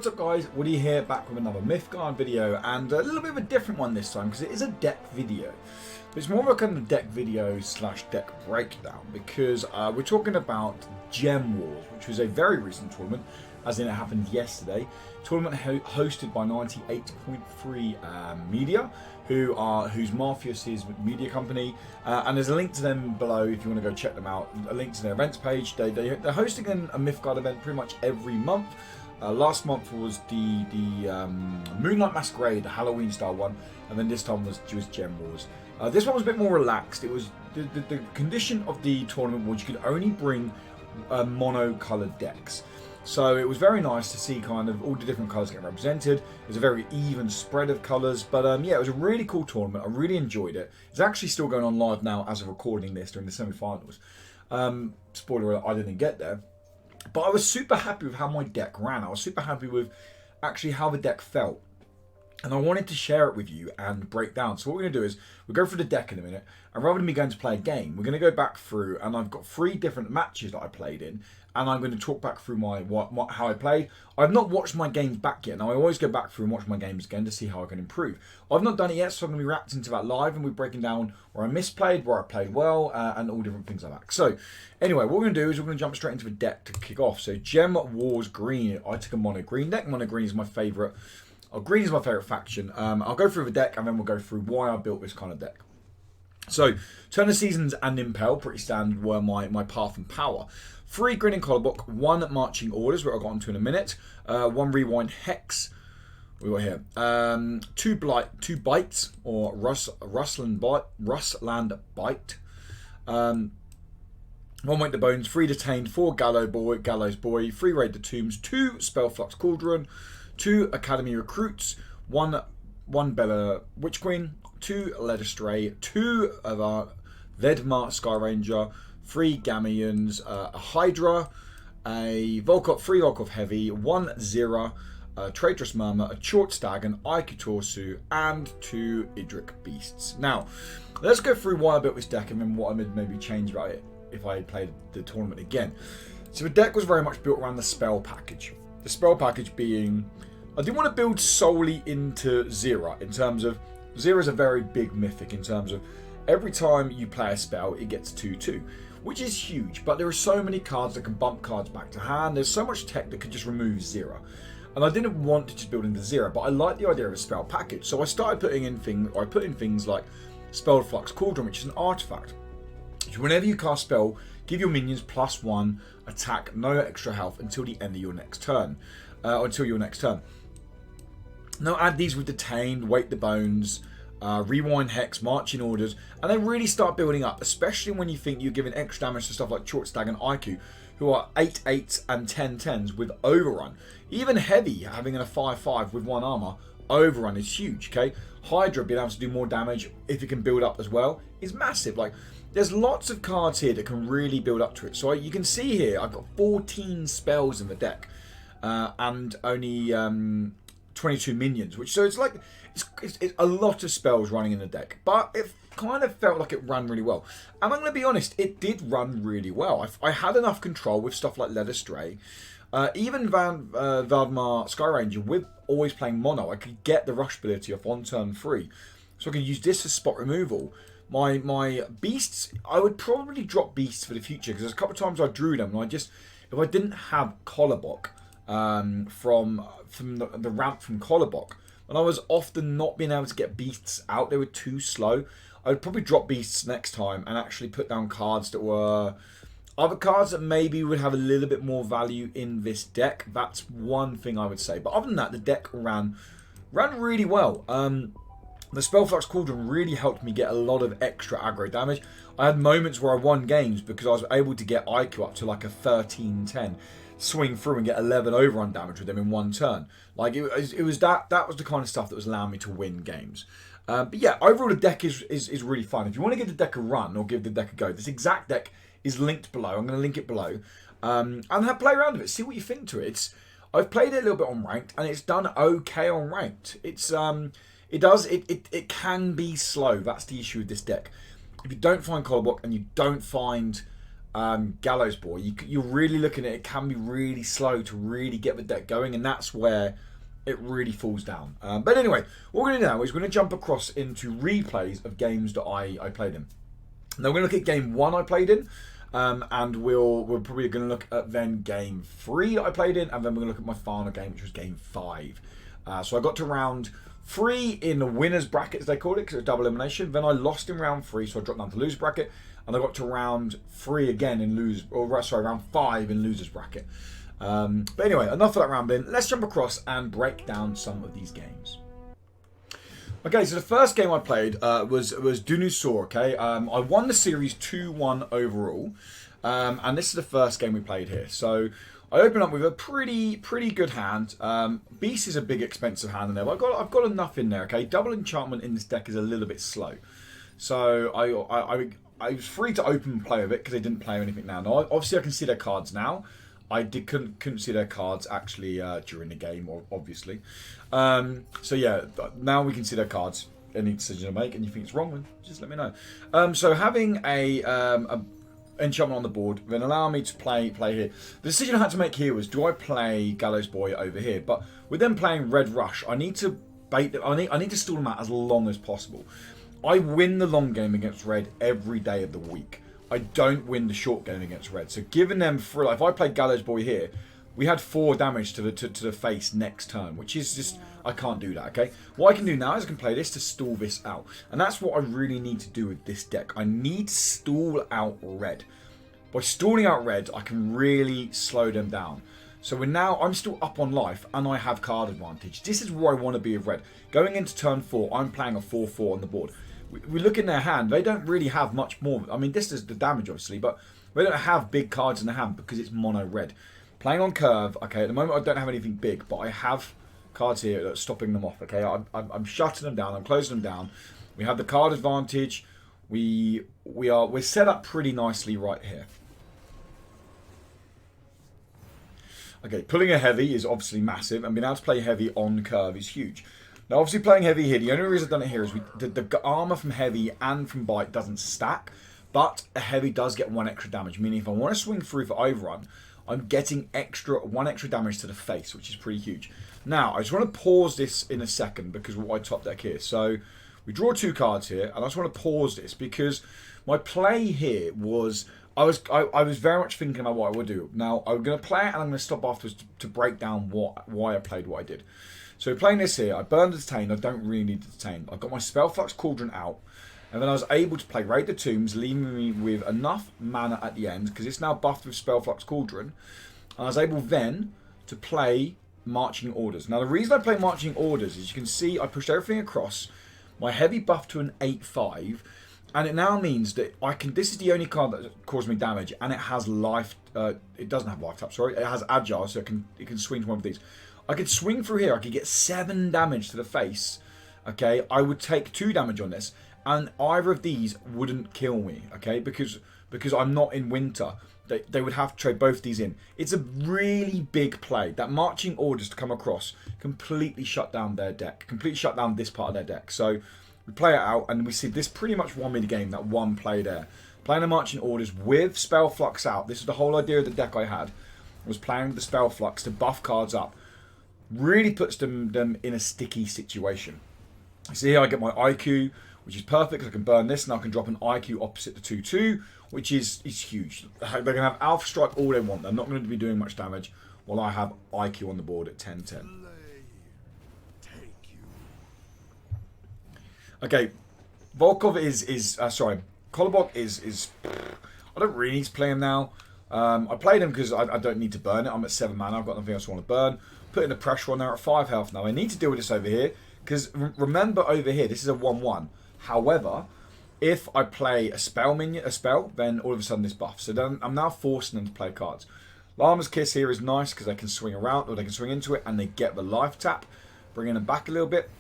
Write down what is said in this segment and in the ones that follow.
What's up guys, Woody here, back with another Mythgard video, and a little bit of a different one this time because it is a deck video. But it's more of a kind of deck video slash deck breakdown because we're talking about Gem Wars, which was a very recent tournament, as in it happened yesterday. Tournament hosted by 98.3 Media, whose Morpheus' media company, and there's a link to them below if you want to go check them out. A link to their events page. They're hosting a Mythgard event pretty much every month. Last month was the Moonlight Masquerade, the Halloween style one, and then this time was Gem Wars. This one was a bit more relaxed. It was the condition of the tournament was you could only bring mono-coloured decks. So it was very nice to see kind of all the different colours getting represented. It was a very even spread of colours, but yeah, it was a really cool tournament. I really enjoyed it. It's actually still going on live now as of recording this during the semi-finals. Spoiler alert, I didn't get there. But I was super happy with how my deck ran. I was super happy with actually how the deck felt. And I wanted to share it with you and break down. So what we're going to do is we'll go through the deck in a minute. And rather than me going to play a game, we're going to go back through. And I've got 3 different matches that I played in. And I'm going to talk back through how I played. I've not watched my games back yet. Now, I always go back through and watch my games again to see how I can improve. I've not done it yet, so I'm going to be reacting to that live. And we're breaking down where I misplayed, where I played well, and all different things like that. So, anyway, what we're going to do is we're going to jump straight into the deck to kick off. So, Gem Wars Green. I took a mono green deck. Mono green is my favourite. Green is my favourite faction. I'll go through the deck and then we'll go through why I built this kind of deck. So, Turn of Seasons and Impel, pretty standard, were my path and power. 3 Grinning Collarbock, 1 Marching Orders, which I'll get onto in a minute. 1 Rewind Hex. We got here. 2 Bites, or Rustland Bite. 1 Wake the Bones, 3 Detained, 4 Gallows Boy, 3 Raid the Tombs, 2 Spellflux Cauldron, 2 Academy Recruits, 1 Bella Witch Queen, 2 Led Astray, 2 of our Vedmar Sky Ranger, 3 Gamions, a Hydra, a Volkov, 3 Volkov Heavy, 1 Zira, a Traitorous Murmur, a Short Stag, an Aikutorsu, and 2 Idric Beasts. Now, let's go through why I built this deck and then what I would maybe change about it if I had played the tournament again. So the deck was very much built around the spell package. The spell package being, I didn't want to build solely into Zira, in terms of, Zira is a very big mythic in terms of every time you play a spell, it gets 2/2, which is huge, but there are so many cards that can bump cards back to hand. There's so much tech that could just remove Zira. And I didn't want to just build into Zira, but I like the idea of a spell package. So I started putting in things, I put in things like Spellflux Cauldron, which is an artifact. So whenever you cast spell, give your minions +1 attack, no extra health until the end of your next turn. Or until your next turn. Now add these with Detained, Wake the Bones, Rewind Hex, Marching Orders, and then really start building up, especially when you think you're giving extra damage to stuff like Short Stag and IQ, who are 8/8s and 10/10s with Overrun. Even Heavy, having a 5/5 with 1 armor, Overrun is huge, okay? Hydra being able to do more damage if it can build up as well is massive. Like, there's lots of cards here that can really build up to it. So you can see here, I've got 14 spells in the deck, and only 22 minions, which, so it's like, it's a lot of spells running in the deck, but it kind of felt like it ran really well. And I'm going to be honest, it did run really well. I had enough control with stuff like Led Astray. Even Vedmar Sky Ranger, with always playing mono, I could get the rush ability off on turn 3. So I could use this as spot removal. My beasts, I would probably drop beasts for the future, because there's a couple of times I drew them, and I just, if I didn't have Collarbock from the ramp from Collarbock, and I was often not being able to get beasts out, they were too slow, I would probably drop beasts next time and actually put down cards that were other cards that maybe would have a little bit more value in this deck. That's one thing I would say. But other than that, the deck ran really well. The Spellflux Cauldron really helped me get a lot of extra aggro damage. I had moments where I won games because I was able to get IQ up to like a 13/10, swing through and get 11 overrun damage with them in 1 turn. Like, it was that was the kind of stuff that was allowing me to win games. But yeah, overall the deck is really fun. If you want to give the deck a run or give the deck a go, this exact deck is linked below. I'm going to link it below, and have play around with it. See what you think to it. I've played it a little bit on ranked, and it's done okay on ranked. It can be slow. That's the issue with this deck. If you don't find Collarbock and you don't find Gallows Boy, you're really looking at it can be really slow to really get the deck going, and that's where it really falls down. But anyway, what we're going to do now is we're going to jump across into replays of games that I played in. Now we're going to look at game 1 I played in, and we're probably going to look at then game 3 I played in, and then we're going to look at my final game, which was game 5. So I got to round 3 in the winners bracket, as they call it, because it was double elimination. Then I lost in round 3, so I dropped down to loser bracket, and I got to round 3 again in round 5 in losers bracket. But anyway, enough of that rambling. Let's jump across and break down some of these games. Okay, so the first game I played was Dunusaur. Okay, I won the series 2-1 overall, and this is the first game we played here. So I open up with a pretty good hand. Beast is a big expensive hand in there, but I've got enough in there. Okay, double enchantment in this deck is a little bit slow, so I was free to open play with it because they didn't play anything now. Now obviously I can see their cards now. I couldn't see their cards actually during the game, obviously. So yeah, now we can see their cards. Any decision to make, and you think it's wrong, then just let me know. So having a enchantment on the board, then allow me to play here. The decision I had to make here was, do I play Gallows Boy over here? But with them playing Red Rush, I need to bait them. I need to stall them out as long as possible. I win the long game against Red every day of the week. I don't win the short game against Red. So giving them free, like if I played Gallows Boy here, we had 4 damage to the face next turn, which is just, I can't do that, okay? What I can do now is I can play this to stall this out. And that's what I really need to do with this deck. I need to stall out Red. By stalling out Red, I can really slow them down. So I'm still up on life, and I have card advantage. This is where I want to be with Red. Going into turn 4, I'm playing a 4-4 on the board. We look in their hand, they don't really have much more. I mean, this is the damage, obviously, but they don't have big cards in the hand because it's mono red. Playing on curve, okay, at the moment I don't have anything big, but I have cards here that are stopping them off, okay? I'm shutting them down, I'm closing them down. We have the card advantage. We're set up pretty nicely right here. Okay, pulling a heavy is obviously massive, and being able to play heavy on curve is huge. Now, obviously, playing heavy here, the only reason I've done it here is the armor from heavy and from bite doesn't stack, but a heavy does get 1 extra damage, meaning if I want to swing through for overrun, I'm getting 1 extra damage to the face, which is pretty huge. Now, I just want to pause this in a second because of what I top deck here. So, we draw 2 cards here, and I just want to pause this because my play here was, I was very much thinking about what I would do. Now, I'm going to play it and I'm going to stop afterwards to break down why I played what I did. So playing this here, I burned the Detain. I don't really need the Detain. I've got my Spellflux Cauldron out. And then I was able to play Raid the Tombs, leaving me with enough mana at the end, because it's now buffed with Spellflux Cauldron. And I was able then to play Marching Orders. Now the reason I play Marching Orders is you can see I pushed everything across. My heavy buff to an 8-5. And it now means that I can, this is the only card that caused me damage. And it has life, it doesn't have life tap, sorry. It has Agile, so it can swing to one of these. I could swing through here. I could get 7 damage to the face. Okay, I would take 2 damage on this, and either of these wouldn't kill me. Okay, because I'm not in winter. They would have to trade both these in. It's a really big play. That Marching Orders to come across completely shut down their deck. Completely shut down this part of their deck. So we play it out, and we see this pretty much won me the game. That one play there, playing the Marching Orders with Spellflux out. This is the whole idea of the deck I had. Was playing with the Spellflux to buff cards up. Really puts them in a sticky situation. So here I get my IQ, which is perfect because I can burn this, and I can drop an IQ opposite the 2-2, which is huge. They can have Alpha Strike all they want. They're not going to be doing much damage, while I have IQ on the board at 10-10. Okay, Volkov Kolobok is I don't really need to play him now. I played him because I don't need to burn it. I'm at 7 mana. I've got nothing else I want to burn. Putting the pressure on there at 5 health now. I need to deal with this over here because remember over here this is a 1-1. However, if I play a spell, then all of a sudden this buffs. So then I'm now forcing them to play cards. Llama's Kiss here is nice because they can swing around or they can swing into it and they get the life tap, bringing them back a little bit.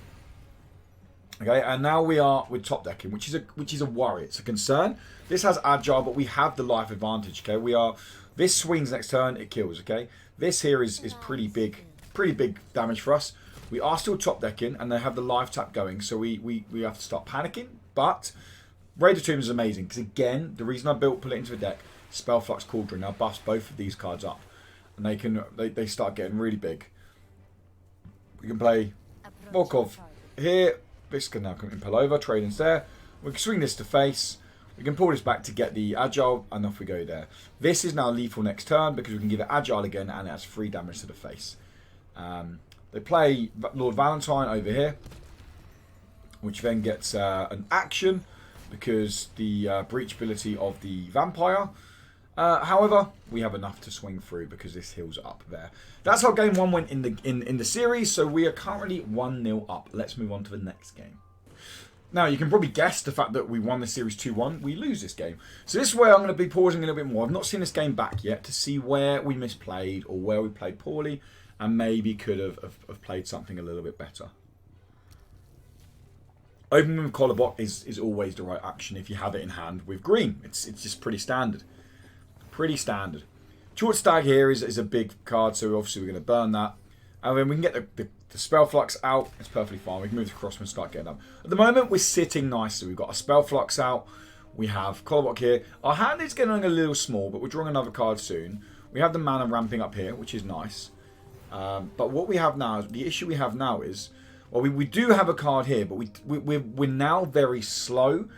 Okay, and now we're top decking, which is a worry. It's a concern. This has Agile, but we have the life advantage. Okay, this swings next turn, it kills. Okay, this here is pretty big damage for us. We are still top decking, and they have the life tap going, so we have to start panicking. But Raider Tomb is amazing because again, the reason I put it into a deck Spellflux Cauldron now buffs both of these cards up, and they start getting really big. We can play Volkov here. This can now come impel over. Trading's there. We can swing this to face. We can pull this back to get the agile, and off we go there. This is now lethal next turn because we can give it agile again, and it has 3 damage to the face. They play Lord Valentine over here, which then gets an action because the breach ability of the vampire. However, we have enough to swing through because this heals up there. That's how game 1 went in the series. So we are currently 1-0 up. Let's move on to the next game. Now, you can probably guess the fact that we won the series 2-1. We lose this game. So this is where I'm going to be pausing a little bit more. I've not seen this game back yet to see where we misplayed or where we played poorly and maybe could have played something a little bit better. Opening with Collarbot is always the right action if you have it in hand with green. It's just pretty standard. Pretty standard. Short Stag here is a big card, so obviously we're going to burn that. And then we can get the Spell Flux out. It's perfectly fine. We can move the Crossman and start getting up. At the moment, we're sitting nicely. We've got a Spell Flux out. We have Collarbot here. Our hand is getting a little small, but we're drawing another card soon. We have the mana ramping up here, which is nice. But what we have now, the issue we have now is, well, we do have a card here, but we're now very slow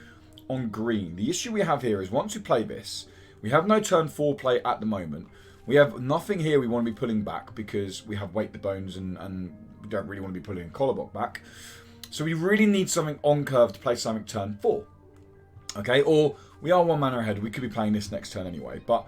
on green. The issue we have here is once we play this, we have no turn 4 play at the moment. We have nothing here we want to be pulling back because we have Wake the Bones and we don't really want to be pulling Collarbot back. So we really need something on curve to play something turn 4. Okay, or we are 1 mana ahead. We could be playing this next turn anyway. But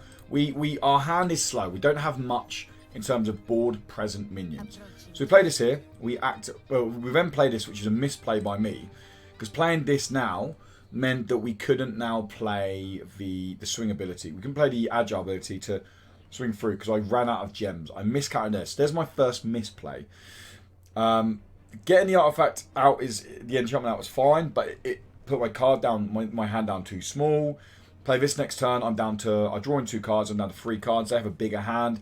our hand is slow. We don't have much in terms of board present minions. So we play this here. We then play this, which is a misplay by me. Because playing this now meant that we couldn't now play the swing ability. We can play the agile ability to swing through because I ran out of gems. I miscounted this. There's my first misplay. Getting the artifact out the enchantment out was fine, but it put my card down, my hand down too small. Play this next turn. I'm drawing 2 cards. I'm down to 3 cards. They have a bigger hand.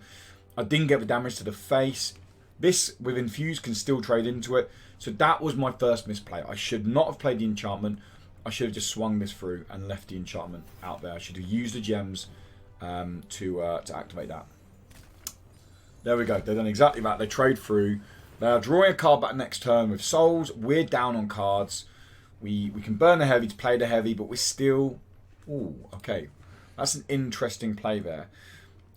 I didn't get the damage to the face. This with Infuse can still trade into it. So that was my first misplay. I should not have played the enchantment. I should have just swung this through and left the enchantment out there. I should have used the gems to activate that. There we go. They've done exactly that. They trade through. They are drawing a card back next turn with souls. We're down on cards. We can burn the heavy to play the heavy, but we're still... Ooh, okay. That's an interesting play there.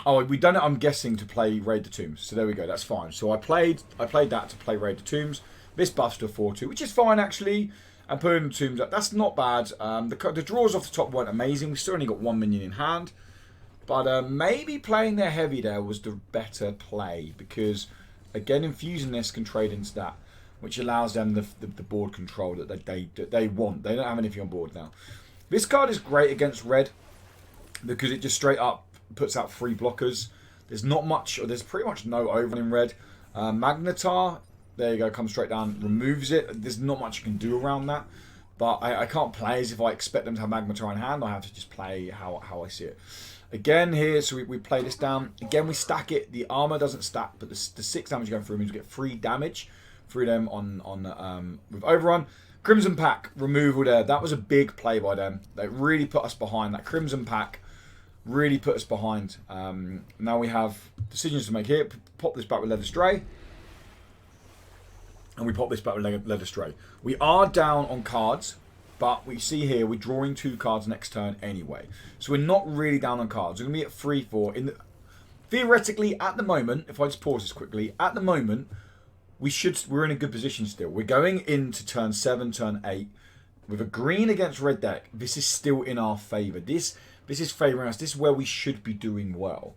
Oh, we done it, I'm guessing, to play Raid the Tombs. So there we go. That's fine. So I played that to play Raid the Tombs. This buffs to a 4-2, which is fine, actually. And putting the Tombs up, that's not bad. The draws off the top weren't amazing. We still only got 1 minion in hand. But maybe playing their heavy there was the better play. Because, again, infusing this can trade into that. Which allows them the board control that they want. They don't have anything on board now. This card is great against red. Because it just straight up puts out 3 blockers. There's not much, or there's pretty much no over in red. Magnetar, there you go, comes straight down, removes it. There's not much you can do around that. But I can't play as if I expect them to have Magnetar in hand. I have to just play how I see it. Again here, so we play this down. Again, we stack it. The armor doesn't stack, but the 6 damage going through means we get 3 damage through them with Overrun. Crimson Pack removal there. That was a big play by them. They really put us behind. That Crimson Pack really put us behind. Now we have decisions to make here. Pop this back with Leather Stray. And we pop this back with Leather Stray. We are down on cards. But we see here, we're drawing 2 cards next turn anyway. So we're not really down on cards. We're going to be at 3-4. Theoretically, at the moment, if I just pause this quickly, at the moment, we're in a good position still. We're going into turn 7, turn 8. With a green against red deck, this is still in our favour. This is favouring us. This is where we should be doing well.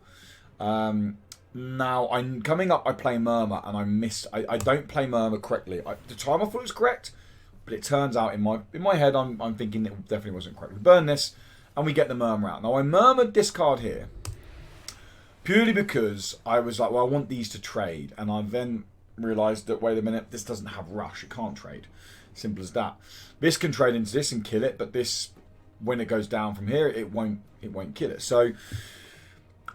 Now, I'm coming up, I play Murmur, and I don't play Murmur correctly. The time I thought it was correct, but it turns out in my head, I'm thinking it definitely wasn't correct. We burn this, and we get the Murmur out. Now, I murmured this card here, purely because I was like, well, I want these to trade. And I then realised that, wait a minute, this doesn't have Rush. It can't trade. Simple as that. This can trade into this and kill it, but this, when it goes down from here, it won't kill it. So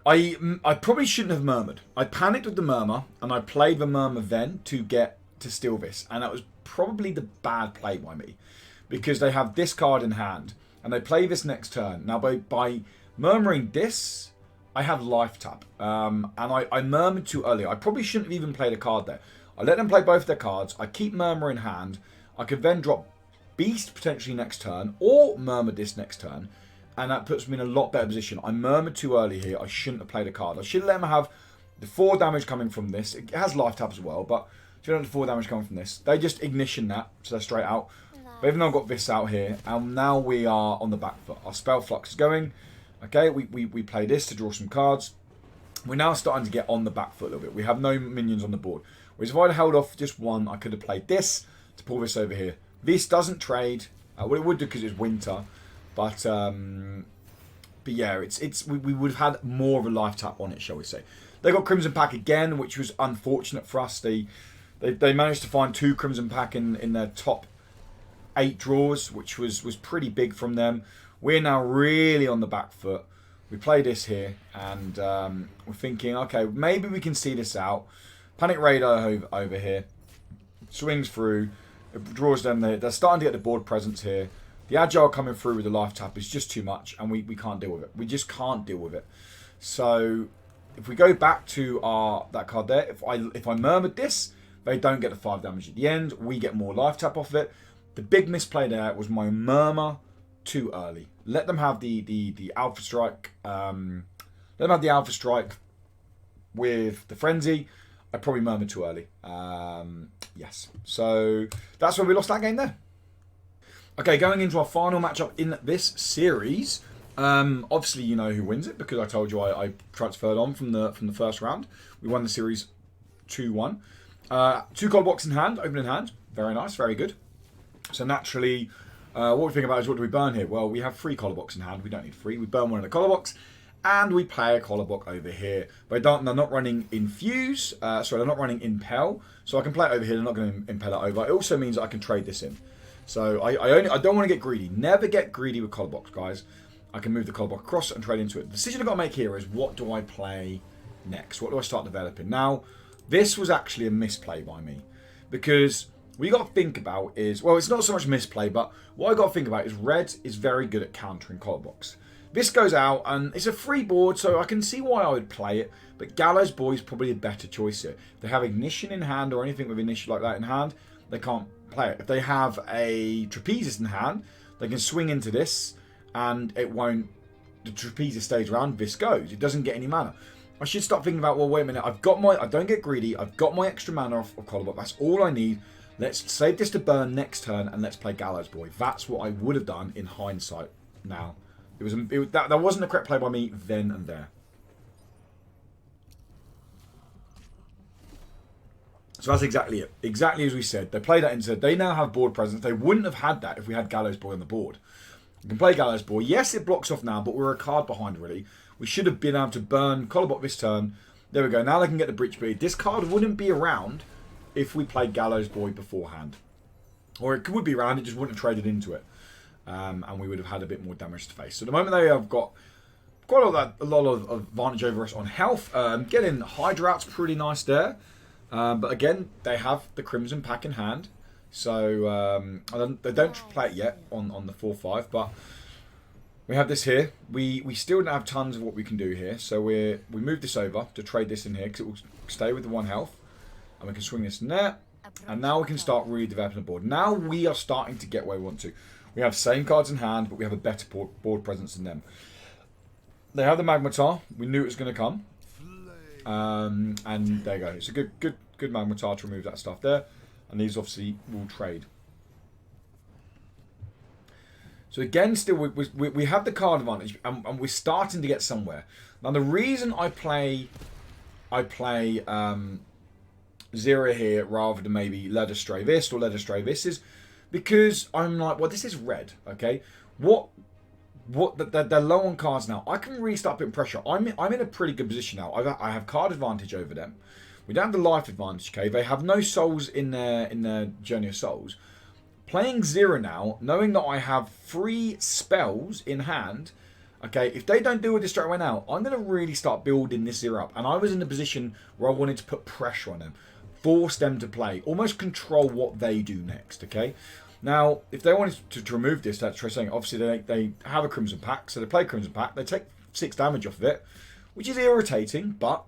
I probably shouldn't have murmured. I panicked with the Murmur, and I played the Murmur then to steal this. And that was probably the bad play by me, because they have this card in hand and they play this next turn. Now by Murmuring this, I have life tap. And I murmured too early. I probably shouldn't have even played a card there. I let them play both their cards. I keep Murmur in hand. I could then drop Beast potentially next turn, or Murmur this next turn. And that puts me in a lot better position. I murmured too early here. I shouldn't have played a card. I should let them have the 4 damage coming from this. It has life tap as well, but should have the 4 damage coming from this. They just ignition that, so they're straight out. But even though I've got this out here, and now we are on the back foot. Our spell flux is going. Okay, we play this to draw some cards. We're now starting to get on the back foot a little bit. We have no minions on the board. Whereas if I'd held off just one, I could have played this to pull this over here. This doesn't trade. Well, it would do because it's winter. But yeah, we would have had more of a life tap on it, shall we say. They got Crimson Pack again, which was unfortunate for us. They managed to find 2 Crimson Pack in their top 8 draws, which was pretty big from them. We're now really on the back foot. We play this here, and we're thinking, okay, maybe we can see this out. Panic Radar over here. Swings through. It draws them. They're starting to get the board presence here. The Agile coming through with the life tap is just too much, and we can't deal with it. We just can't deal with it. So if we go back to that card there, if I murmured this, they don't get the 5 damage at the end. We get more life tap off of it. The big misplay there was my Murmur too early. Let them have the Alpha Strike. Let them have the Alpha Strike with the Frenzy. I probably murmured too early. Yes. So that's where we lost that game there. Okay, going into our final matchup in this series. Obviously, you know who wins it because I told you I transferred on from the first round. We won the series 2-1. 2 card box in hand, open in hand. Very nice, very good. So naturally, what we think about is what do we burn here? Well, we have 3 collar box in hand. We don't need 3. We burn one in the collar box, and we play a collar box over here. But they're not running Infuse. Sorry, they're not running Impel. So I can play it over here. They're not going to Impel it over. It also means that I can trade this in. So I don't want to get greedy. Never get greedy with collar box, guys. I can move the collar box across and trade into it. The decision I've got to make here is what do I play next? What do I start developing? Now, this was actually a misplay by me because what you got to think about is, well, it's not so much misplay, but what I got to think about is red is very good at countering collar box. This goes out, and it's a free board, so I can see why I would play it, but Gallows Boy is probably a better choice here. If they have Ignition in hand or anything with Ignition like that in hand, they can't play it. If they have a Trapezist in hand, they can swing into this, and it won't, the Trapezist stays around, this goes. It doesn't get any mana. I should start thinking about, well, wait a minute, I don't get greedy, I've got my extra mana off of collar box, that's all I need. Let's save this to burn next turn and let's play Gallows Boy. That's what I would have done in hindsight. Now, that wasn't the correct play by me then and there. So that's exactly it. Exactly as we said. They played that into. They now have board presence. They wouldn't have had that if we had Gallows Boy on the board. You can play Gallows Boy. Yes, it blocks off now, but we're a card behind really. We should have been able to burn Collarbot this turn. There we go. Now they can get the Breach Bead. This card wouldn't be around if we played Gallows Boy beforehand. Or it would be around, it just wouldn't have traded into it. And we would have had a bit more damage to face. So at the moment they have got quite a lot of advantage over us on health. Getting Hydra out's pretty nice there. But again, they have the Crimson Pack in hand. So they don't play it yet on the 4-5. But we have this here. We still don't have tons of what we can do here. So we move this over to trade this in here because it will stay with the 1 health. And we can swing this in there. And now we can start really developing the board. Now we are starting to get where we want to. We have same cards in hand, but we have a better board presence than them. They have the Magmatar. We knew it was going to come. And there you go. It's a good Magmatar to remove that stuff there. And these obviously will trade. So again, still we have the card advantage, and we're starting to get somewhere. Now the reason I play Zero here rather than maybe Ladder Stray this or Ladder Stray this is because I'm like, well, this is red, okay? They're low on cards now. I can really start putting pressure. I'm in a pretty good position now. I have card advantage over them. We don't have the life advantage, okay? They have no souls in their Journey of Souls. Playing Zero now, knowing that I have 3 spells in hand, okay, if they don't deal with this straight away now, I'm going to really start building this Zero up. And I was in a position where I wanted to put pressure on them. Force them to play. Almost control what they do next, okay? Now, if they wanted to remove this, that's saying, obviously they have a Crimson Pack, so they play Crimson Pack. They take 6 damage off of it, which is irritating, but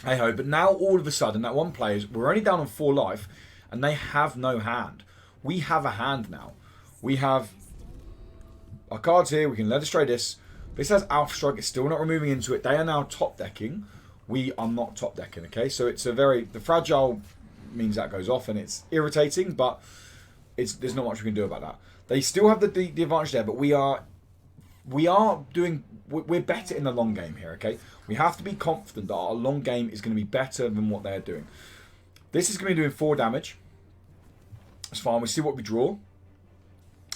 hey ho. But now all of a sudden, that one player, we're only down on 4 life, and they have no hand. We have a hand now. We have our cards here. We can let us trade this. This has Alpha Strike. It's still not removing into it. They are now top decking. We are not top decking, okay? So it's the fragile means that goes off, and it's irritating, but there's not much we can do about that. They still have the advantage there, but we're better in the long game here, okay? We have to be confident that our long game is going to be better than what they're doing. This is going to be doing 4 damage. It's fine. We see what we draw.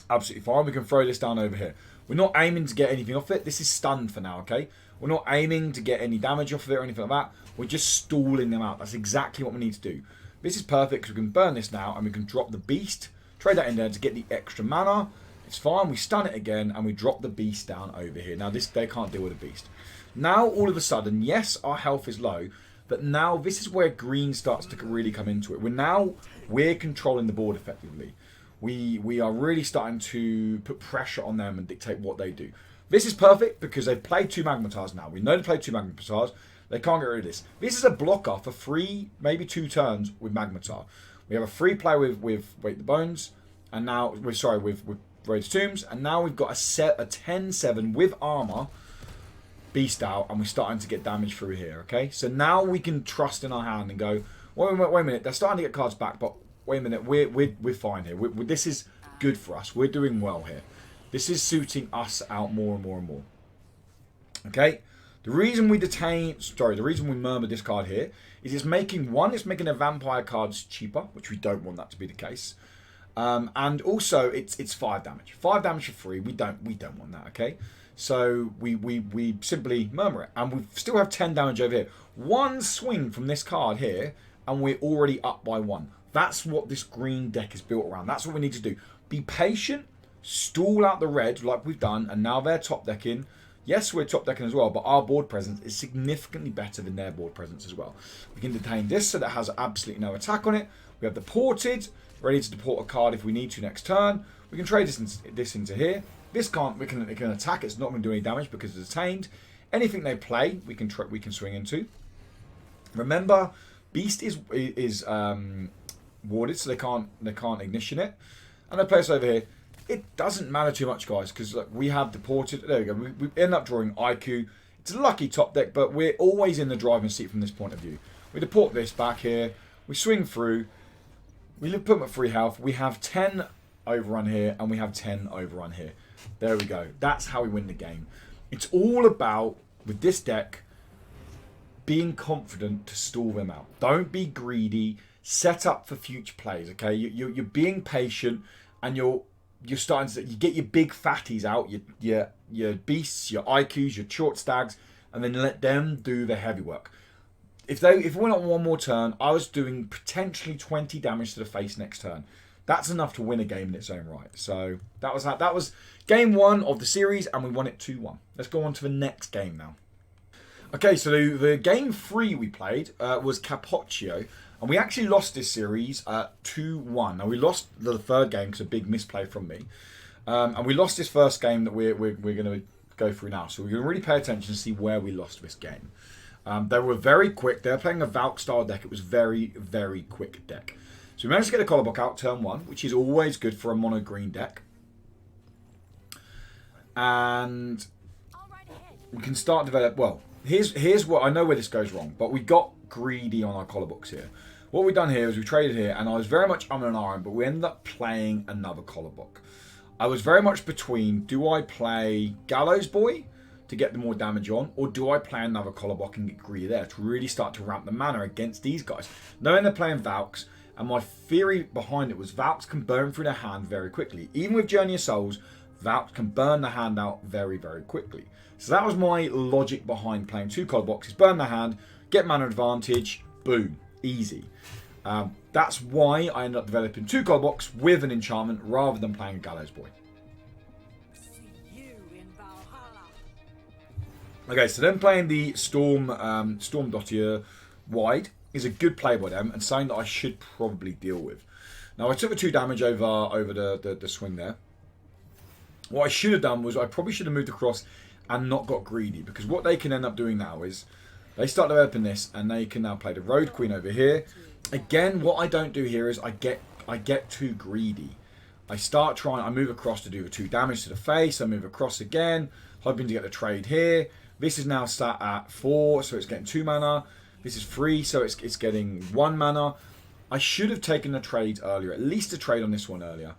Absolutely fine. We can throw this down over here. We're not aiming to get anything off it. This is stunned for now, okay? We're not aiming to get any damage off of it or anything like that. We're just stalling them out. That's exactly what we need to do. This is perfect because we can burn this now and we can drop the beast. Trade that in there to get the extra mana. It's fine. We stun it again and we drop the beast down over here. Now, they can't deal with the beast. Now, all of a sudden, yes, our health is low. But now, this is where green starts to really come into it. We're controlling the board effectively. We are really starting to put pressure on them and dictate what they do. This is perfect because they've played 2 Magmatars now. We know they played 2 Magmatars. They can't get rid of this. This is a blocker for 3, maybe 2 turns with Magmatar. We have a free play with Wait the Bones, and now with Raid's Tombs, and now we've got a 10-7 with armor beast out, and we're starting to get damage through here. Okay, so now we can trust in our hand and go, wait a minute. They're starting to get cards back, but wait a minute, we're fine here. This is good for us. We're doing well here. This is suiting us out more and more and more. Okay. The reason we murmur this card here is it's making the vampire cards cheaper, which we don't want that to be the case. And also it's 5 damage. 5 damage for free. We don't want that, okay? So we simply murmur it. And we still have 10 damage over here. One swing from this card here, and we're already up by 1. That's what this green deck is built around. That's what we need to do. Be patient, stall out the red like we've done, and now they're top decking. Yes, we're top decking as well, but our board presence is significantly better than their board presence as well. We can detain this so that has absolutely no attack on it. We have the ported, ready to deport a card if we need to next turn. We can trade this into here. This can't. We can attack. It's not going to do any damage because it's detained. Anything they play, we can swing into. Remember, Beast is warded, so they can't ignition it. And they play us over here. It doesn't matter too much, guys, because we have deported. There we go. We end up drawing IQ. It's a lucky top deck, but we're always in the driving seat from this point of view. We deport this back here. We swing through. We put them at 3 health. We have 10 overrun here, and we have 10 overrun here. There we go. That's how we win the game. It's all about, with this deck, being confident to stall them out. Don't be greedy. Set up for future plays, okay? You're being patient, and you're starting to, you get your big fatties out, your beasts, your IQs, your short stags, and then let them do the heavy work. If we went on one more turn, I was doing potentially 20 damage to the face next turn. That's enough to win a game in its own right. So that was game 1 of the series, and we won it 2-1. Let's go on to the next game now. Okay, so the game 3 we played was Capocchio. And we actually lost this series 2-1. Now, we lost the third game because a big misplay from me. And we lost this first game that we're going to go through now. So we're going to really pay attention to see where we lost this game. They were very quick. They were playing a Valk style deck. It was very, very quick deck. So we managed to get the color block out turn 1, which is always good for a mono green deck. And we can start develop. Well, here's what I know where this goes wrong, but we got greedy on our color box here. What we've done here is we traded here, and I was very much and ahhing, but we ended up playing another color block. I was very much between, do I play Gallows Boy to get the more damage on, or do I play another color block and get greedy there to really start to ramp the mana against these guys? Knowing they're playing Valks, and my theory behind it was Valks can burn through their hand very quickly. Even with Journey of Souls, Valks can burn the hand out very, very quickly. So that was my logic behind playing 2 color boxes, burn the hand, get mana advantage, boom, easy. That's why I ended up developing 2 color box with an enchantment rather than playing a Gallows Boy. Okay, so then playing the Storm Dottier wide is a good play by them and something that I should probably deal with. Now I took the 2 damage over the swing there. What I should have done was I probably should have moved across and not got greedy. Because what they can end up doing now is they start to open this and they can now play the Road Queen over here. Again, what I don't do here is I get too greedy. I move across to do the 2 damage to the face. I move across again, hoping to get the trade here. This is now sat at 4, so it's getting 2 mana. This is 3, so it's getting 1 mana. I should have taken a trade earlier, at least a trade on this one earlier.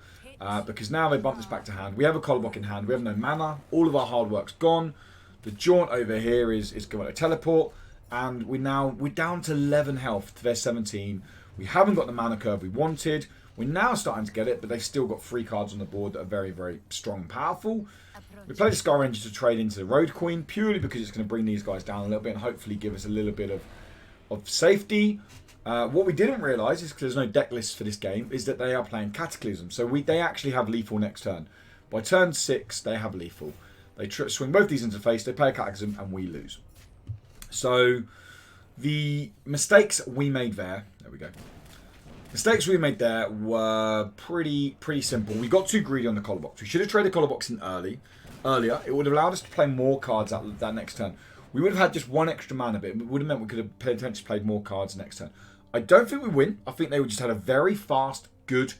Because now they bump this back to hand. We have a Kolobok in hand. We have no mana. All of our hard work's gone. The Jaunt over here is going to teleport. And we're down to 11 health to their 17. We haven't got the mana curve we wanted. We're now starting to get it, but they've still got 3 cards on the board that are very, very strong and powerful. We play the Sky Ranger to trade into the Road Queen, purely because it's going to bring these guys down a little bit and hopefully give us a little bit of safety. What we didn't realise, is because there's no deck list for this game, is that they are playing Cataclysm. So they actually have lethal next turn. By turn 6, they have lethal. They swing both these into face, they play a Cataclysm, and we lose. So the mistakes we made there we go. Mistakes we made there were pretty simple. We got too greedy on the Kolobok. We should have traded Kolobok in earlier. It would have allowed us to play more cards that next turn. We would have had just 1 extra mana bit. It would have meant we could have potentially played more cards next turn. I don't think we win. I think they just had a very fast, good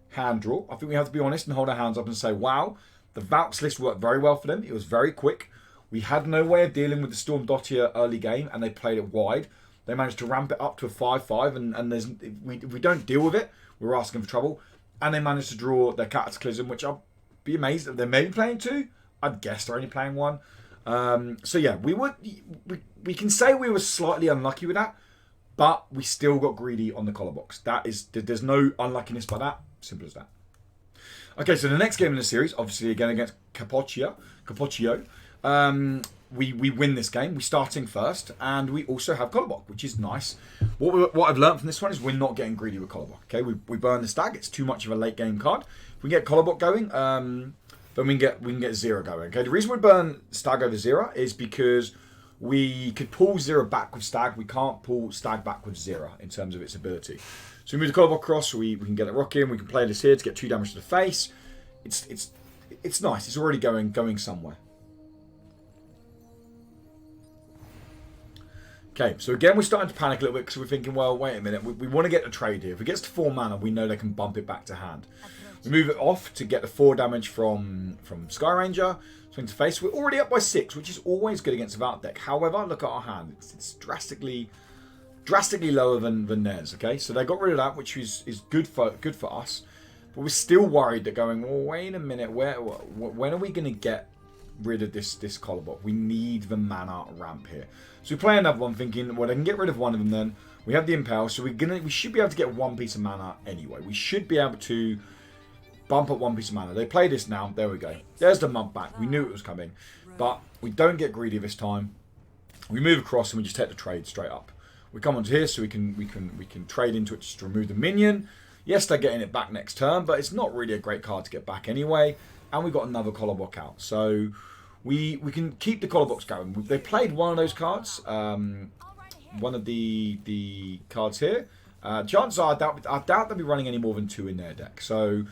hand draw. I think we have to be honest and hold our hands up and say, wow, the Valks list worked very well for them. It was very quick. We had no way of dealing with the Storm Dottier early game, and they played it wide. They managed to ramp it up to a 5-5, and if we don't deal with it, we're asking for trouble. And they managed to draw their Cataclysm, which I'll be amazed if they're maybe playing 2. I'd guess they're only playing 1. So yeah, we can say we were slightly unlucky with that, but we still got greedy on the Kolobok. There's no unluckiness by that. Simple as that. Okay, so the next game in the series, obviously again against Capocchio. We win this game. We're starting first, and we also have Kolobok, which is nice. What I've learned from this one is we're not getting greedy with Kolobok. Okay, we burn the stag. It's too much of a late game card. If we get Kolobok going, then we can get 0 going. Okay, the reason we burn stag over 0 is because we could pull 0 back with stag. We can't pull stag back with 0 in terms of its ability. So we move the Kolobok across. We can get it rocking. We can play this here to get 2 damage to the face. It's nice. It's already going somewhere. Okay, so again, we're starting to panic a little bit because we're thinking, well, wait a minute, we want to get the trade here. If it gets to 4 mana, we know they can bump it back to hand. We move it off to get the 4 damage from Sky Ranger. Swing to face. We're already up by 6, which is always good against a Valk deck. However, look at our hand. It's drastically lower than theirs, okay? So they got rid of that, which is good for us. But we're still worried that going, well, wait a minute, when are we going to get rid of this Kolobok? We need the mana ramp here. So we play another one thinking, well, they can get rid of one of them then. We have the Impale, so we should be able to get 1 piece of mana anyway. We should be able to bump up 1 piece of mana. They play this now. There we go. There's the month back. We knew it was coming. But we don't get greedy this time. We move across and we just take the trade straight up. We come onto here so we can trade into it just to remove the minion. Yes, they're getting it back next turn, but it's not really a great card to get back anyway. And we've got another Kolobok out. So we can keep the Koloboks going. They played one of those cards. One of the cards here. Chances are I doubt they'll be running any more than 2 in their deck. So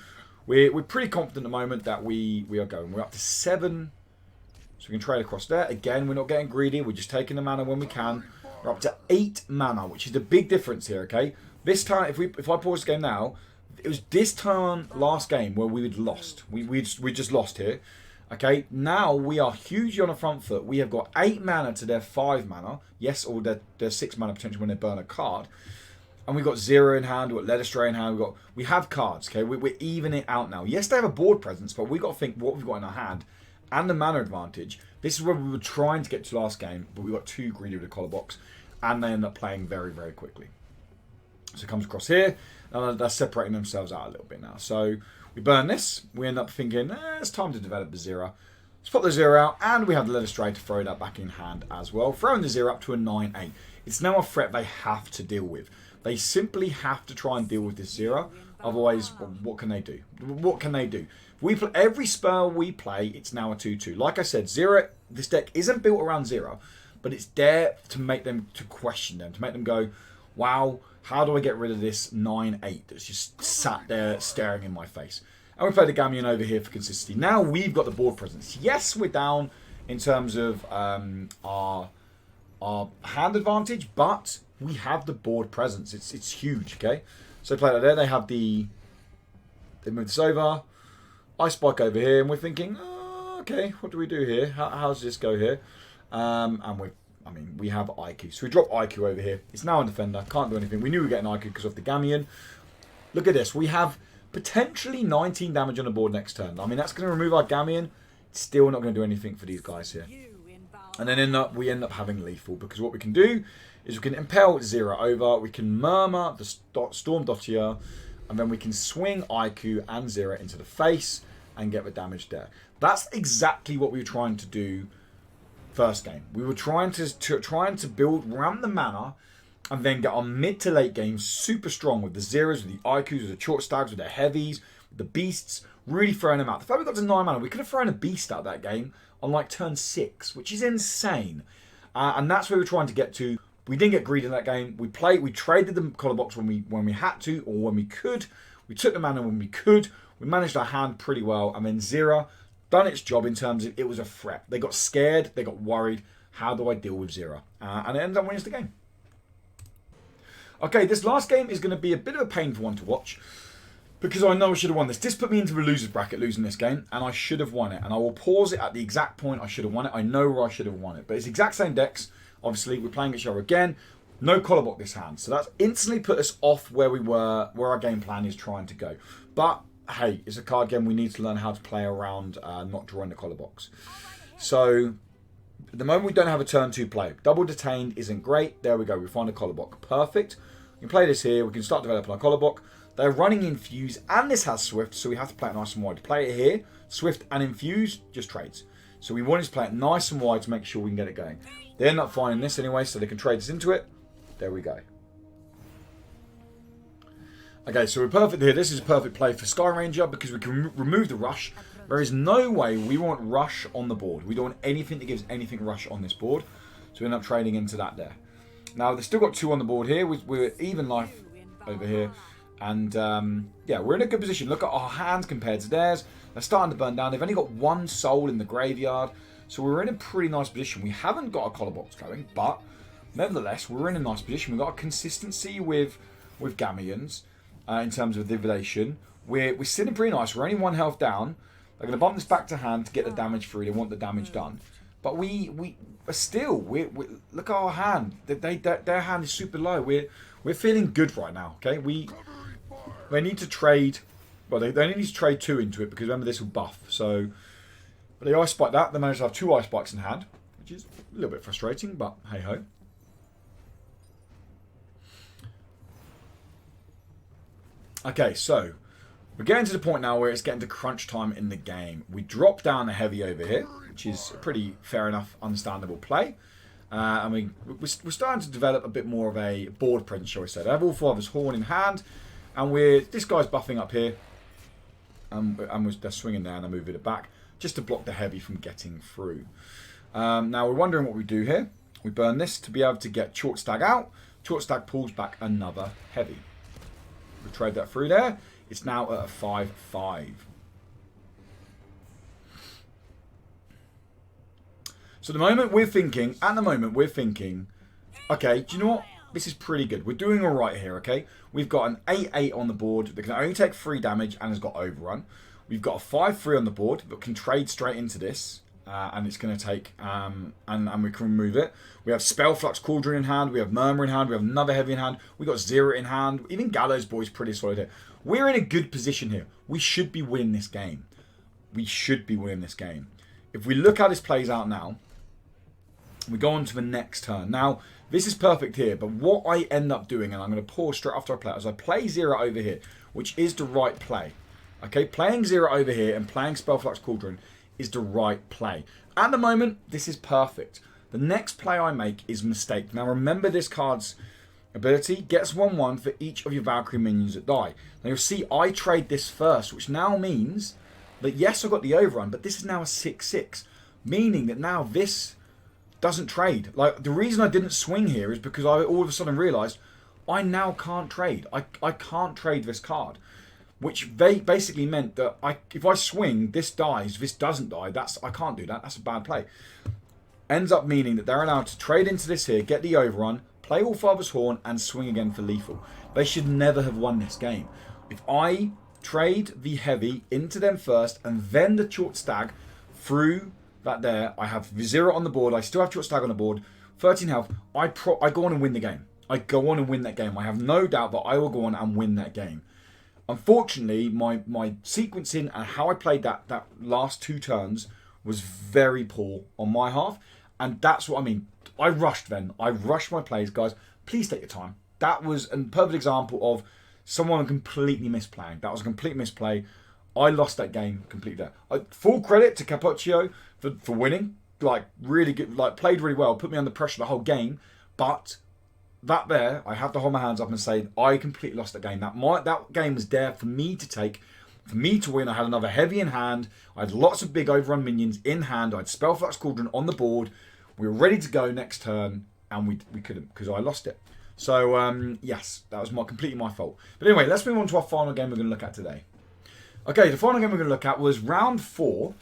we're pretty confident at the moment that we are going. We're up to 7. So we can trade across there. Again, we're not getting greedy. We're just taking the mana when we can. We're up to 8 mana, which is the big difference here, okay? This time, if I pause the game now, it was this turn last game where we had lost. We just lost here. Okay, now we are hugely on the front foot. We have got 8 mana to their 5 mana. Yes, or their 6 mana potentially when they burn a card. And we've got 0 in hand, we've got Letter Stray in hand, we have cards, okay? We're evening it out now. Yes, they have a board presence, but we've got to think what we've got in our hand and the mana advantage. This is where we were trying to get to last game, but we got too greedy with the Kolobok, and they end up playing very, very quickly. So it comes across here, and they're separating themselves out a little bit now. So we burn this, we end up thinking, it's time to develop the 0. Let's put the 0 out, and we have the Letter Stray to throw that back in hand as well. Throwing the 0 up to a 9-8. It's now a threat they have to deal with. They simply have to try and deal with this 0. Otherwise, what can they do? What can they do? Every spell we play, it's now a 2-2. Like I said, 0. This deck isn't built around 0, but it's there to make them, to question them, to make them go, wow, how do I get rid of this 9-8 that's just sat there staring in my face? And we play the Gamion over here for consistency. Now we've got the board presence. Yes, we're down in terms of our hand advantage, but we have the board presence. It's huge, okay? So play that there. They move this over. I spike over here, and we're thinking, oh, okay, what do we do here? How does this go here? And we have IQ. So we drop IQ over here. It's now a defender. Can't do anything. We knew we were getting IQ because of the Gamian. Look at this. We have potentially 19 damage on the board next turn. I mean, that's going to remove our Gamian. It's still not going to do anything for these guys here. And then we end up having lethal, because what we can do is we can impale 0 over, we can murmur the Storm Dottier, and then we can swing IQ and 0 into the face and get the damage there. That's exactly what we were trying to do first game. We were trying to build around the mana and then get our mid to late game super strong with the zeros, with the IQs, with the short stags, with the heavies, with the beasts, really throwing them out. The fact we got to 9 mana, we could have thrown a beast out that game on like turn 6, which is insane. And that's where we're trying to get to. We didn't get greedy in that game. We traded the color box when we had to, or when we could. We took the mana when we could. We managed our hand pretty well, and then Zira done its job in terms of it was a threat. They got scared, they got worried. How do I deal with Zira? And it ended up winning us the game. Okay, this last game is going to be a bit of a painful one to watch, because I know I should have won this. This put me into the loser's bracket losing this game, and I should have won it. And I will pause it at the exact point I should have won it. I know where I should have won it. But it's the exact same decks. Obviously, we're playing each other again. No collar block this hand. So that's instantly put us off where we were, where our game plan is trying to go. But, hey, it's a card game. We need to learn how to play around not drawing the collar box. So, at the moment, we don't have a turn 2 play. Double detained isn't great. There we go. We find a collar block. Perfect. We can play this here. We can start developing our collar block. They're running Infuse, and this has Swift, so we have to play it nice and wide. To play it here, Swift and Infuse, just trades. So we wanted to play it nice and wide to make sure we can get it going. They end up finding this anyway, so they can trade us into it. There we go. Okay, so we're perfect here. This is a perfect play for Sky Ranger because we can remove the rush. There is no way we want rush on the board. We don't want anything that gives anything rush on this board. So we end up trading into that there. Now, they've still got 2 on the board here. We're even life over here. And, yeah, we're in a good position. Look at our hands compared to theirs. They're starting to burn down. They've only got 1 soul in the graveyard. So we're in a pretty nice position. We haven't got a collar box going, but nevertheless, we're in a nice position. We've got a consistency with Gamians in terms of divination. We're sitting pretty nice. We're only 1 health down. They're going to bump this back to hand to get the damage through. They want the damage done. But we look at our hand. Their hand is super low. We're feeling good right now, okay? They need to trade. Well, they only need to trade 2 into it because remember this will buff. So, but they ice spike that. They managed to have 2 ice spikes in hand, which is a little bit frustrating, but hey ho. Okay, so we're getting to the point now where it's getting to crunch time in the game. We drop down a heavy over here, which is a pretty fair enough, understandable play. And we're starting to develop a bit more of a board presence, shall we say. They have all 4 of us horn in hand. And this guy's buffing up here. And they're swinging there and I'm moving it back. Just to block the heavy from getting through. Now we're wondering what we do here. We burn this to be able to get Short Stag out. Short Stag pulls back another heavy. We trade that through there. It's now at a 5-5. So at the moment we're thinking, okay, do you know what? This is pretty good. We're doing all right here, okay? We've got an 8-8 on the board that can only take 3 damage and has got overrun. We've got a 5-3 on the board that can trade straight into this. And it's going to take, and we can remove it. We have Spellflux Cauldron in hand. We have Murmur in hand. We have another heavy in hand. We got Zero in hand. Even Gallows Boy's pretty solid here. We're in a good position here. We should be winning this game. If we look how this plays out now, we go on to the next turn. Now, this is perfect here, but what I end up doing, and I'm going to pause straight after I play it, is I play Zero over here, which is the right play. Okay, playing Zero over here and playing Spellflux Cauldron is the right play. At the moment, this is perfect. The next play I make is Mistake. Now, remember this card's ability gets 1/1 for each of your Valkyrie minions that die. Now, you'll see I trade this first, which now means that, yes, I got the overrun, but this is now a 6-6, meaning that now this doesn't trade. Like, the reason I didn't swing here is because I all of a sudden realized I now can't trade. I can't trade this card. which basically meant that if I swing, this dies, this doesn't die. I can't do that. That's a bad play. Ends up meaning that they're allowed to trade into this here, get the overrun, play Allfather's Horn, and swing again for lethal. They should never have won this game. If I trade the heavy into them first, and then the short stag through that there, I have 0 on the board, I still have short stag on the board, 13 health, I go on and win the game. I go on and win that game. I have no doubt that I will go on and win that game. Unfortunately, my sequencing and how I played that last 2 turns was very poor on my half. And that's what I mean. I rushed then. I rushed my plays. Guys, please take your time. That was a perfect example of someone completely misplaying. That was a complete misplay. I lost that game completely there. Full credit to Capoccio for winning. Like, really good. Like, played really well. Put me under pressure the whole game. But that there, I have to hold my hands up and say, I completely lost that game. That game was there for me to take. For me to win, I had another heavy in hand. I had lots of big overrun minions in hand. I had Spellflux Cauldron on the board. We were ready to go next turn, and we couldn't because I lost it. So, yes, that was completely my fault. But anyway, let's move on to our final game we're going to look at today. Okay, the final game we're going to look at was round 4,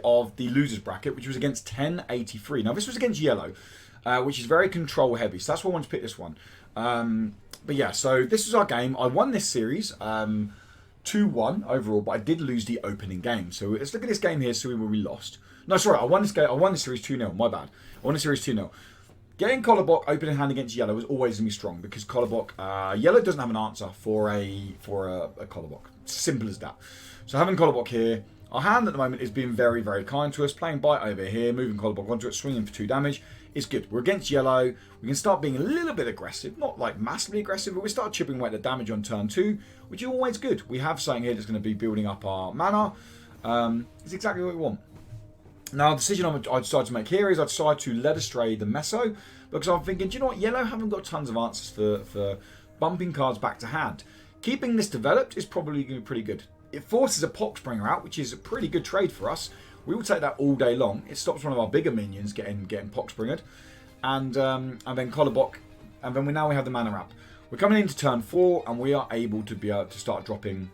of the losers bracket, which was against 1083. Now, this was against yellow, which is very control heavy. So that's why I wanted to pick this one. But yeah, so this is our game. I won this series 2-1 overall, but I did lose the opening game. So let's look at this game here, see where we lost. No, sorry, I won this game. I won this series 2-0. My bad. I won the series 2-0. Getting Collarbock opening hand against yellow is always going to be strong because Collarbock, yellow doesn't have an answer for a Collarbock. Simple as that. So having Collarbock here, our hand at the moment is being very, very kind to us. Playing Bite over here, moving Collarbock onto it, swinging for 2 damage is good. We're against yellow. We can start being a little bit aggressive, not like massively aggressive, but we start chipping away at the damage on turn 2, which is always good. We have something here that's going to be building up our mana. It's exactly what we want. Now, the decision I decided to make here is I decided to let astray the Meso because I'm thinking, do you know what? Yellow haven't got tons of answers for bumping cards back to hand. Keeping this developed is probably going to be pretty good. It forces a Poxbringer out, which is a pretty good trade for us. We will take that all day long. It stops one of our bigger minions getting Poxbringered. And then Collarbock. And then we have the mana ramp. We're coming into turn 4 and we are able to start dropping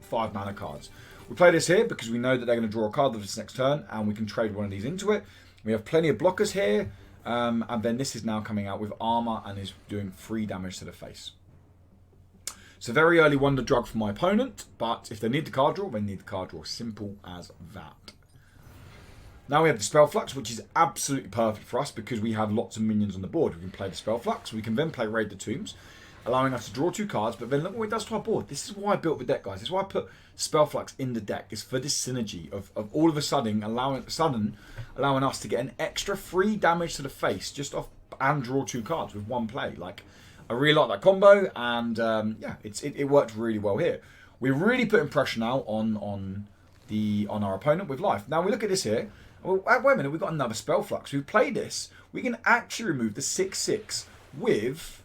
5 mana cards. We play this here because we know that they're going to draw a card this next turn and we can trade one of these into it. We have plenty of blockers here. And then this is now coming out with armor and is doing 3 damage to the face. So very early Wonder Drug for my opponent, but if they need the card draw, they need the card draw. Simple as that. Now we have the Spellflux, which is absolutely perfect for us because we have lots of minions on the board. We can play the Spellflux, we can then play Raid the Tombs, allowing us to draw 2 cards, but then look what it does to our board. This is why I built the deck, guys. This is why I put Spellflux in the deck. It's for this synergy of all of a sudden allowing us to get an extra 3 damage to the face just off and draw 2 cards with one play. Like, I really like that combo, and yeah, it worked really well here. We're really putting pressure now on our opponent with life. Now we look at this here. Well, wait a minute, we've got another Spellflux. We play this. We can actually remove the 6/6 with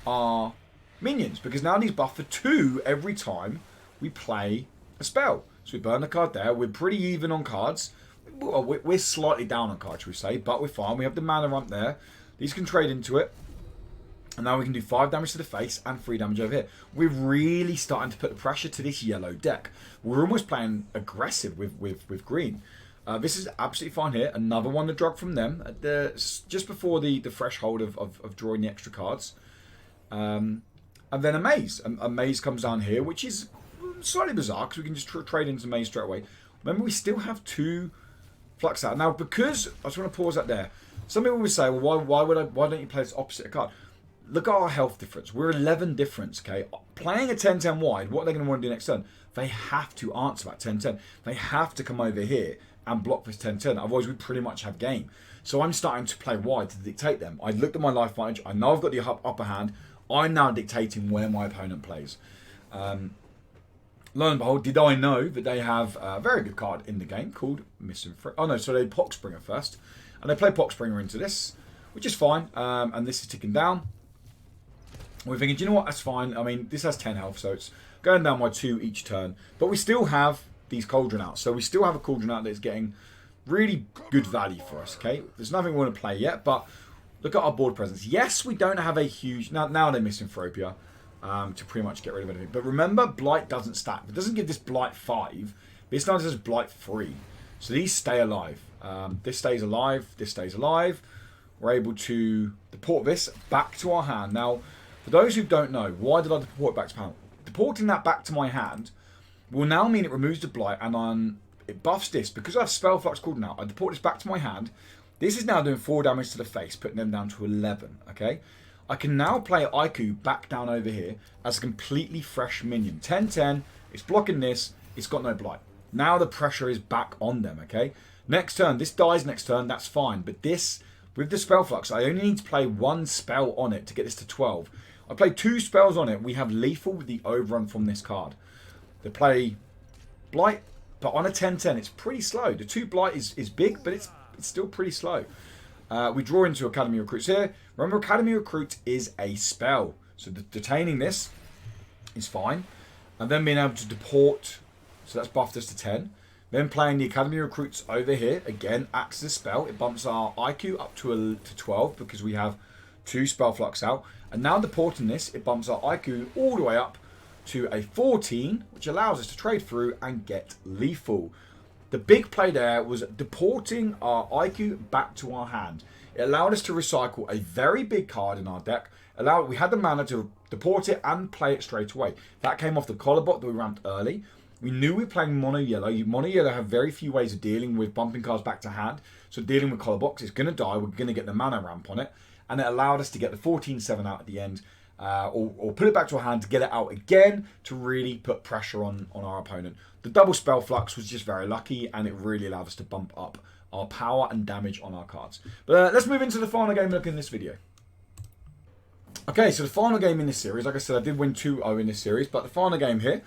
our minions because now he's buffed for 2 every time we play a spell. So we burn the card there. We're pretty even on cards. We're slightly down on cards, should we say, but we're fine. We have the mana ramp there. These can trade into it. And now we can do 5 damage to the face and 3 damage over here. We're really starting to put the pressure to this yellow deck. We're almost playing aggressive with green. This is absolutely fine here. Another Wonder Drug from them. Just before the threshold of drawing the extra cards. And then a Maze. A Maze comes down here, which is slightly bizarre because we can just trade into Maze straight away. Remember, we still have 2 Flux out. Now, because... I just want to pause that there. Some people would say, well, why don't you play this opposite card? Look at our health difference. We're 11 difference, okay? Playing a 10-10 wide, what are they going to want to do next turn? They have to answer that 10-10. They have to come over here and block this 10-10. Otherwise, we pretty much have game. So I'm starting to play wide to dictate them. I looked at my life advantage. I know I've got the upper hand. I'm now dictating where my opponent plays. Lo and behold, did I know that they have a very good card in the game called Missing Free. Oh no, so they Poxbringer first. And they play Poxbringer into this, which is fine. And this is ticking down. We're thinking, do you know what? That's fine. I mean, this has 10 health, so it's going down by 2 each turn. But we still have these Cauldron out. So we still have a Cauldron out that's getting really good value for us, okay? There's nothing we want to play yet, but look at our board presence. Yes, we don't have a huge... Now they're Misanthropia. to pretty much get rid of anything. But remember, Blight doesn't stack. It doesn't give this Blight 5, but it's not just Blight 3. So these stay alive. This stays alive. This stays alive. We're able to deport this back to our hand. Now, for those who don't know, why did I deport it back to my hand? Deporting that back to my hand will now mean it removes the Blight and it buffs this. Because I have Spell Flux called now, I deport this back to my hand. This is now doing 4 damage to the face, putting them down to 11. Okay, I can now play Aiku back down over here as a completely fresh minion. 10-10, it's blocking this, it's got no Blight. Now the pressure is back on them, okay? Next turn, this dies next turn, that's fine. But this, with the Spell Flux, I only need to play 1 spell on it to get this to 12. I play 2 spells on it, we have Lethal with the overrun from this card. They play Blight, but on a 10-10, it's pretty slow. The 2 Blight is big, but it's still pretty slow. We draw into Academy Recruits here. Remember, Academy Recruit is a spell. So detaining this is fine. And then being able to deport, so that's buffed us to 10. Then playing the Academy Recruits over here, again, acts as a spell. It bumps our IQ up to 12 because we have 2 Spell Flux out. And now deporting this, it bumps our IQ all the way up to a 14, which allows us to trade through and get Lethal. The big play there was deporting our IQ back to our hand. It allowed us to recycle a very big card in our deck. We had the mana to deport it and play it straight away. That came off the collar bot that we ramped early. We knew we were playing mono yellow. Mono yellow have very few ways of dealing with bumping cards back to hand. So dealing with collar box is going to die. We're going to get the mana ramp on it. And it allowed us to get the 14-7 out at the end. Or put it back to our hand to get it out again to really put pressure on our opponent. The double Spell Flux was just very lucky, and it really allowed us to bump up our power and damage on our cards. But let's move into the final game look in this video. Okay, so the final game in this series, like I said, I did win 2-0 in this series, but the final game here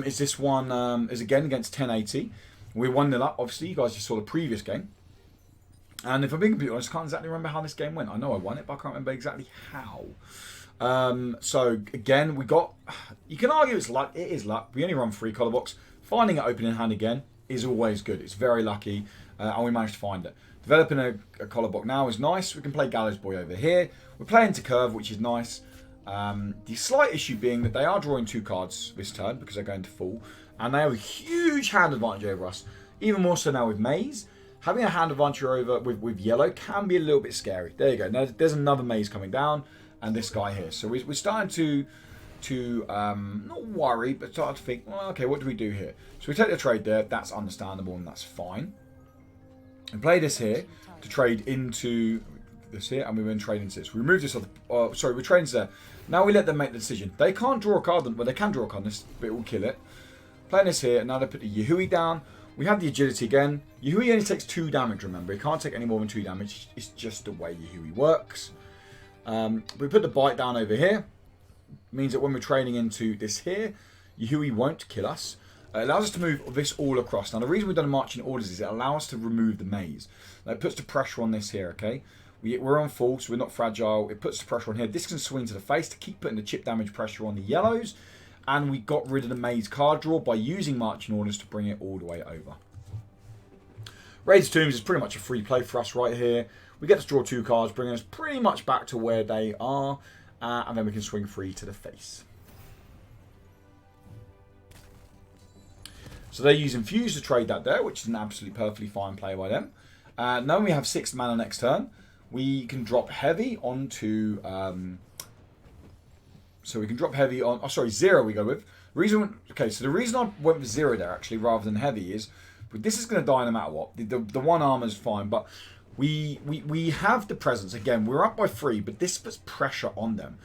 is this one, is again against 1080. We're 1-0 up, obviously. You guys just saw the previous game. And if I'm being completely honest, I can't exactly remember how this game went. I know I won it, but I can't remember exactly how. So again, we got, you can argue it's luck. It is luck. We only run 3 color box. Finding it open in hand again is always good. It's very lucky, and we managed to find it. Developing a collar box now is nice. We can play Gallows Boy over here. We're playing to curve, which is nice. The slight issue being that they are drawing 2 cards this turn because they're going to full, and they have a huge hand advantage over us. Even more so now with Maze. Having a hand advantage over with yellow can be a little bit scary. There you go. Now there's another Maze coming down, and this guy here. So we're starting to not worry, but start to think, well, okay, what do we do here? So we take the trade there. That's understandable, and that's fine. And play this here to trade into this here, and we're going to trade into this. We remove this. Sorry, we trade into there. Now we let them make the decision. They can't draw a card. Well, they can draw a card, but it will kill it. Playing this here, and now they put the Yahui down. We have the agility again. Yahui only takes 2 damage, remember. He can't take any more than 2 damage. It's just the way Yahui works. We put the bite down over here. Means that when we're trading into this here, Yahui won't kill us. It allows us to move this all across. Now, the reason we've done marching orders is it allows us to remove the maze. Now, it puts the pressure on this here, okay? We're on full, so we're not fragile. It puts the pressure on here. This can swing to the face to keep putting the chip damage pressure on the yellows. And we got rid of the maze card draw by using marching orders to bring it all the way over. Raids Tombs is pretty much a free play for us right here. We get to draw 2 cards, bringing us pretty much back to where they are. And then we can swing free to the face. So they use Infuse to trade that there, which is an absolutely perfectly fine play by them. Now we have 6 mana next turn. We can drop heavy onto... so we can drop heavy on... Oh, sorry, 0 we go with. Okay, so the reason I went with 0 there, actually, rather than heavy is... This is going to die no matter what. The 1 armor is fine, but... We have the presence. Again, we're up by 3, but this puts pressure on them.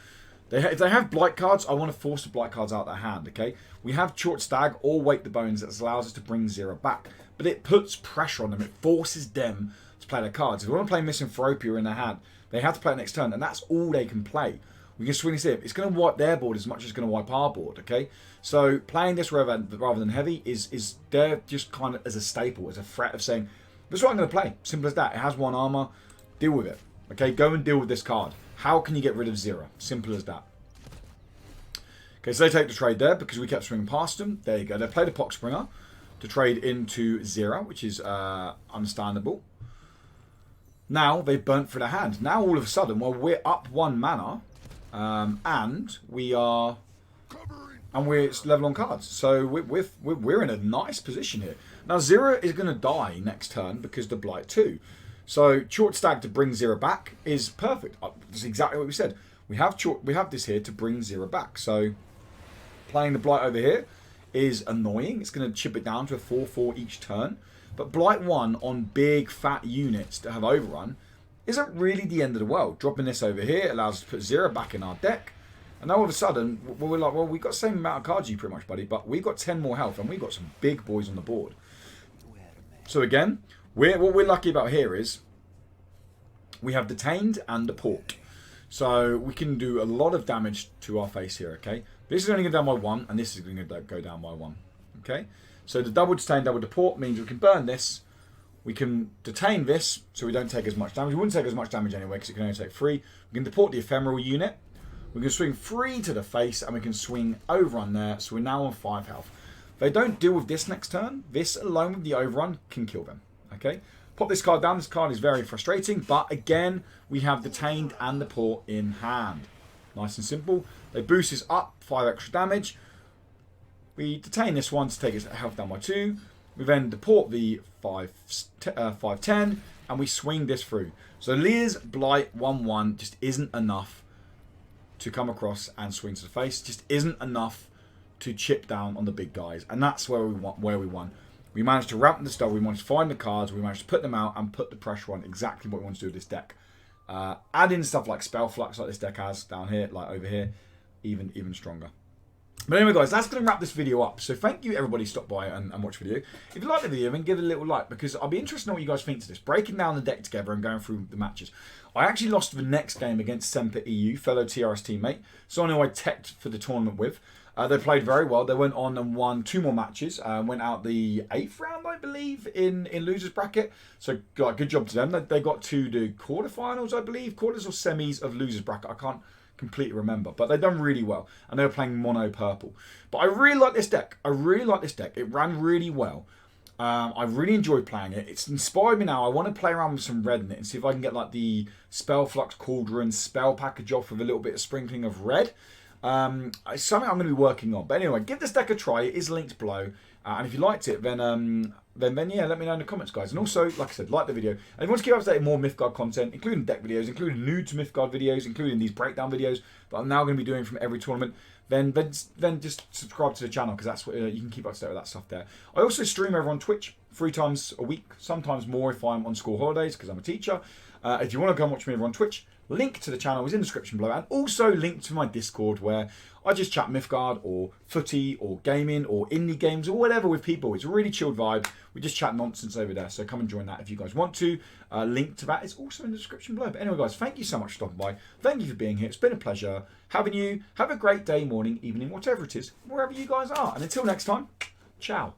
If they have Blight cards, I want to force the Blight cards out of their hand, okay? We have Short Stag or Wake the Bones that allows us to bring 0 back. But it puts pressure on them. It forces them to play their cards. If we want to play Misanthropia in their hand, they have to play it next turn, and that's all they can play. We can swing this here. It's going to wipe their board as much as it's going to wipe our board, okay? So playing this rather than heavy is there just kind of as a staple, as a threat of saying, this is what I'm going to play. Simple as that. It has 1 armor. Deal with it. Okay, go and deal with this card. How can you get rid of 0? Simple as that. Okay, so they take the trade there because we kept swinging past them. There you go. They play the Poxbringer to trade into 0, which is understandable. Now they've burnt through their hand. Now all of a sudden, while we're up 1 mana, and we're level on cards. So we're in a nice position here. Now Zero is going to die next turn because the Blight 2. So short stag to bring Zero back is perfect. That's exactly what we said. We have this here to bring Zero back. So playing the Blight over here is annoying. It's going to chip it down to a 4/4 each turn. But Blight 1 on big fat units that have overrun isn't really the end of the world. Dropping this over here allows us to put Zero back in our deck. And now all of a sudden, we're like, well, we've got the same amount of cards you pretty much, buddy, but we've got 10 more health and we've got some big boys on the board. So again, what we're lucky about here is we have Detained and the Port. So we can do a lot of damage to our face here, okay? This is only going to go down by 1, and this is going to go down by 1, okay? So the double Detain, double Deport means we can burn this. We can detain this, so we don't take as much damage. We wouldn't take as much damage anyway, because it can only take 3. We can deport the Ephemeral unit. We can swing 3 to the face, and we can swing Overrun there, so we're now on 5 health. If they don't deal with this next turn, this alone with the Overrun can kill them, okay? Pop this card down. This card is very frustrating, but again, we have Detained and the Port in hand. Nice and simple. They boost this up, 5 extra damage. We detain this one to take its health down by 2. We then deport the 5/10, and we swing this through. So Lear's Blight 1/1 just isn't enough to come across and swing to the face. Just isn't enough to chip down on the big guys, and that's where we won. We managed to ramp the stuff. We managed to find the cards. We managed to put them out and put the pressure on. Exactly what we want to do with this deck. Add in stuff like Spell Flux, like this deck has down here, like over here, even stronger. But anyway, guys, that's going to wrap this video up. So thank you, everybody, who stopped by and watched the video. If you like the video, then give it a little like, because I'll be interested to know what you guys think to this. Breaking down the deck together and going through the matches. I actually lost the next game against Semper EU, fellow TRS teammate, someone who I teched for the tournament with. They played very well. They went on and won 2 more matches. Went out the 8th round, I believe, in losers bracket. So good job to them. They got to the quarterfinals, I believe, quarters or semis of losers bracket. I can't completely remember, but they've done really well, and they were playing mono purple. But I really like this deck. It ran really well. I really enjoyed playing it. It's inspired me now. I want to play around with some red in it and see if I can get like the Spell Flux Cauldron spell package off with a little bit of sprinkling of red. It's something I'm going to be working on. But anyway, give this deck a try. It is linked below. And if you liked it, then yeah, let me know in the comments, guys. And also, like I said, like the video. And if you want to keep updated more Mythgard content, including deck videos, including new to Mythgard videos, including these breakdown videos that I'm now going to be doing from every tournament, then just subscribe to the channel, because that's what you can keep up to date with that stuff there. I also stream over on Twitch 3 times a week, sometimes more if I'm on school holidays, because I'm a teacher. If you want to go and watch me over on Twitch, link to the channel is in the description below, and also link to my Discord, where I just chat Mythgard or footy or gaming or indie games or whatever with people. It's a really chilled vibe. We just chat nonsense over there, so come and join that if you guys want to. Link to that is also in the description below. But anyway, guys, thank you so much for stopping by. Thank you for being here. It's been a pleasure having you. Have a great day, morning, evening, whatever it is, wherever you guys are. And until next time, ciao.